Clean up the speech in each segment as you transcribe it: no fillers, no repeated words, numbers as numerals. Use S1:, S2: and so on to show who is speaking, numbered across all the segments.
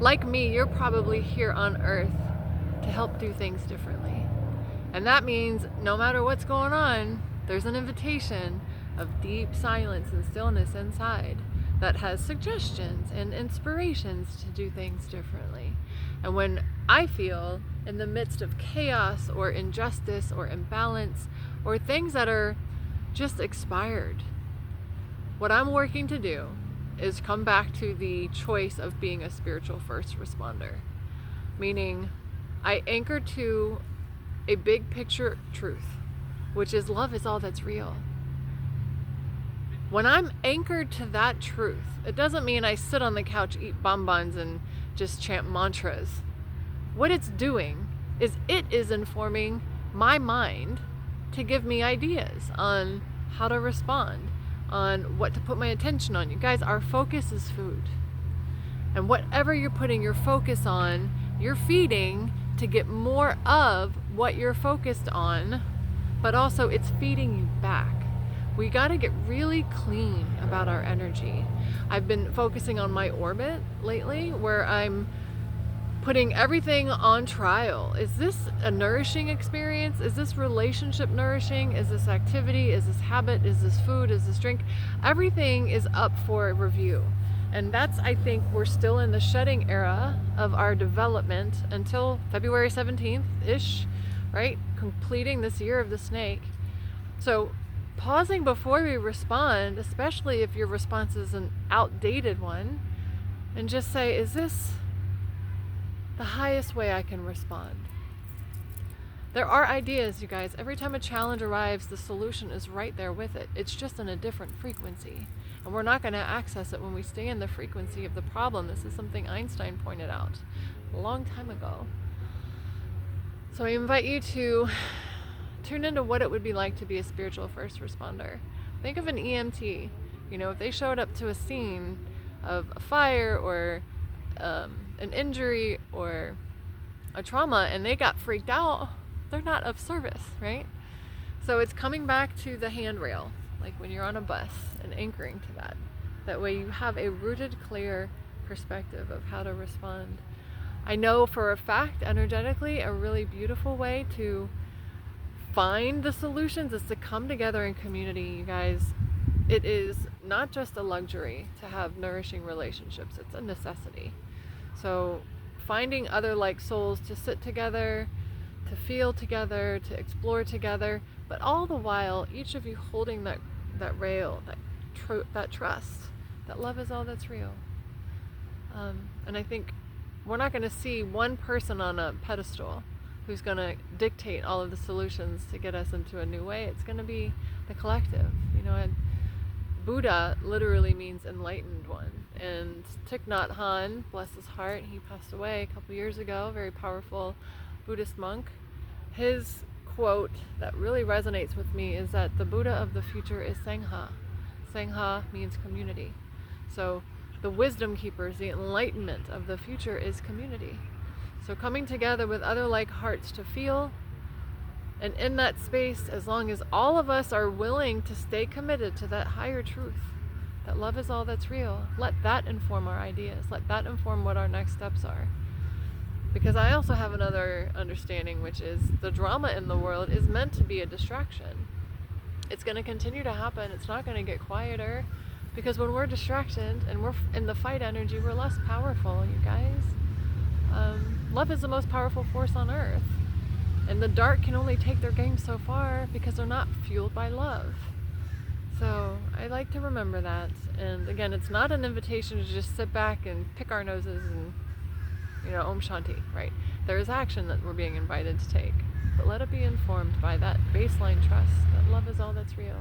S1: like me, you're probably here on earth to help do things differently. And that means no matter what's going on, there's an invitation of deep silence and stillness inside that has suggestions and inspirations to do things differently. And when I feel in the midst of chaos or injustice or imbalance or things that are just expired, what I'm working to do is come back to the choice of being a spiritual first responder. Meaning, I anchor to a big picture truth, which is love is all that's real. When I'm anchored to that truth, it doesn't mean I sit on the couch, eat bonbons, and just chant mantras. What it's doing is it is informing my mind to give me ideas on how to respond, on what to put my attention on. You guys, our focus is food. And whatever you're putting your focus on, you're feeding to get more of what you're focused on, but also it's feeding you back. We got to get really clean about our energy. I've been focusing on my orbit lately, where I'm putting everything on trial. Is this a nourishing experience? Is this relationship nourishing? Is this activity? Is this habit? Is this food? Is this drink? Everything is up for review. And that's, I think, we're still in the shedding era of our development until February 17th-ish, right? Completing this year of the snake. So pausing before we respond, especially if your response is an outdated one, and just say, is this the highest way I can respond? There are ideas, you guys. Every time a challenge arrives, the solution is right there with it. It's just in a different frequency. And we're not going to access it when we stay in the frequency of the problem. This is something Einstein pointed out a long time ago. So I invite you to tune into what it would be like to be a spiritual first responder. Think of an EMT. You know, if they showed up to a scene of a fire or an injury or a trauma and they got freaked out, they're not of service, right? So it's coming back to the handrail, like when you're on a bus, and anchoring to that. That way you have a rooted, clear perspective of how to respond. I know for a fact, energetically, a really beautiful way to find the solutions is to come together in community, you guys. It is not just a luxury to have nourishing relationships, it's a necessity. So finding other like souls to sit together, to feel together, to explore together, but all the while, each of you holding that rail, that trust, that love is all that's real. And I think we're not going to see one person on a pedestal who's going to dictate all of the solutions to get us into a new way. It's going to be the collective. You know, and Buddha literally means enlightened one. And Thich Nhat Hanh, bless his heart, he passed away a couple years ago, very powerful Buddhist monk. His quote that really resonates with me is that the Buddha of the future is Sangha. Sangha means community. So the wisdom keepers, the enlightenment of the future is community. So coming together with other like hearts to feel, and in that space, as long as all of us are willing to stay committed to that higher truth, that love is all that's real, let that inform our ideas, let that inform what our next steps are. Because I also have another understanding, which is the drama in the world is meant to be a distraction. It's going to continue to happen. It's not going to get quieter, because when we're distracted and we're in the fight energy, we're less powerful, you guys. Love is the most powerful force on earth. And the dark can only take their game so far because they're not fueled by love. So I like to remember that. And again, it's not an invitation to just sit back and pick our noses and, you know, Om Shanti, right? There is action that we're being invited to take. But let it be informed by that baseline trust that love is all that's real.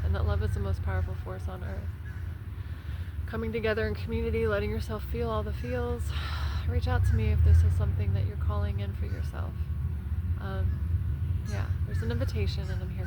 S1: And that love is the most powerful force on earth. Coming together in community, letting yourself feel all the feels. Reach out to me if this is something that you're calling in for yourself. Yeah, there's an invitation and I'm here for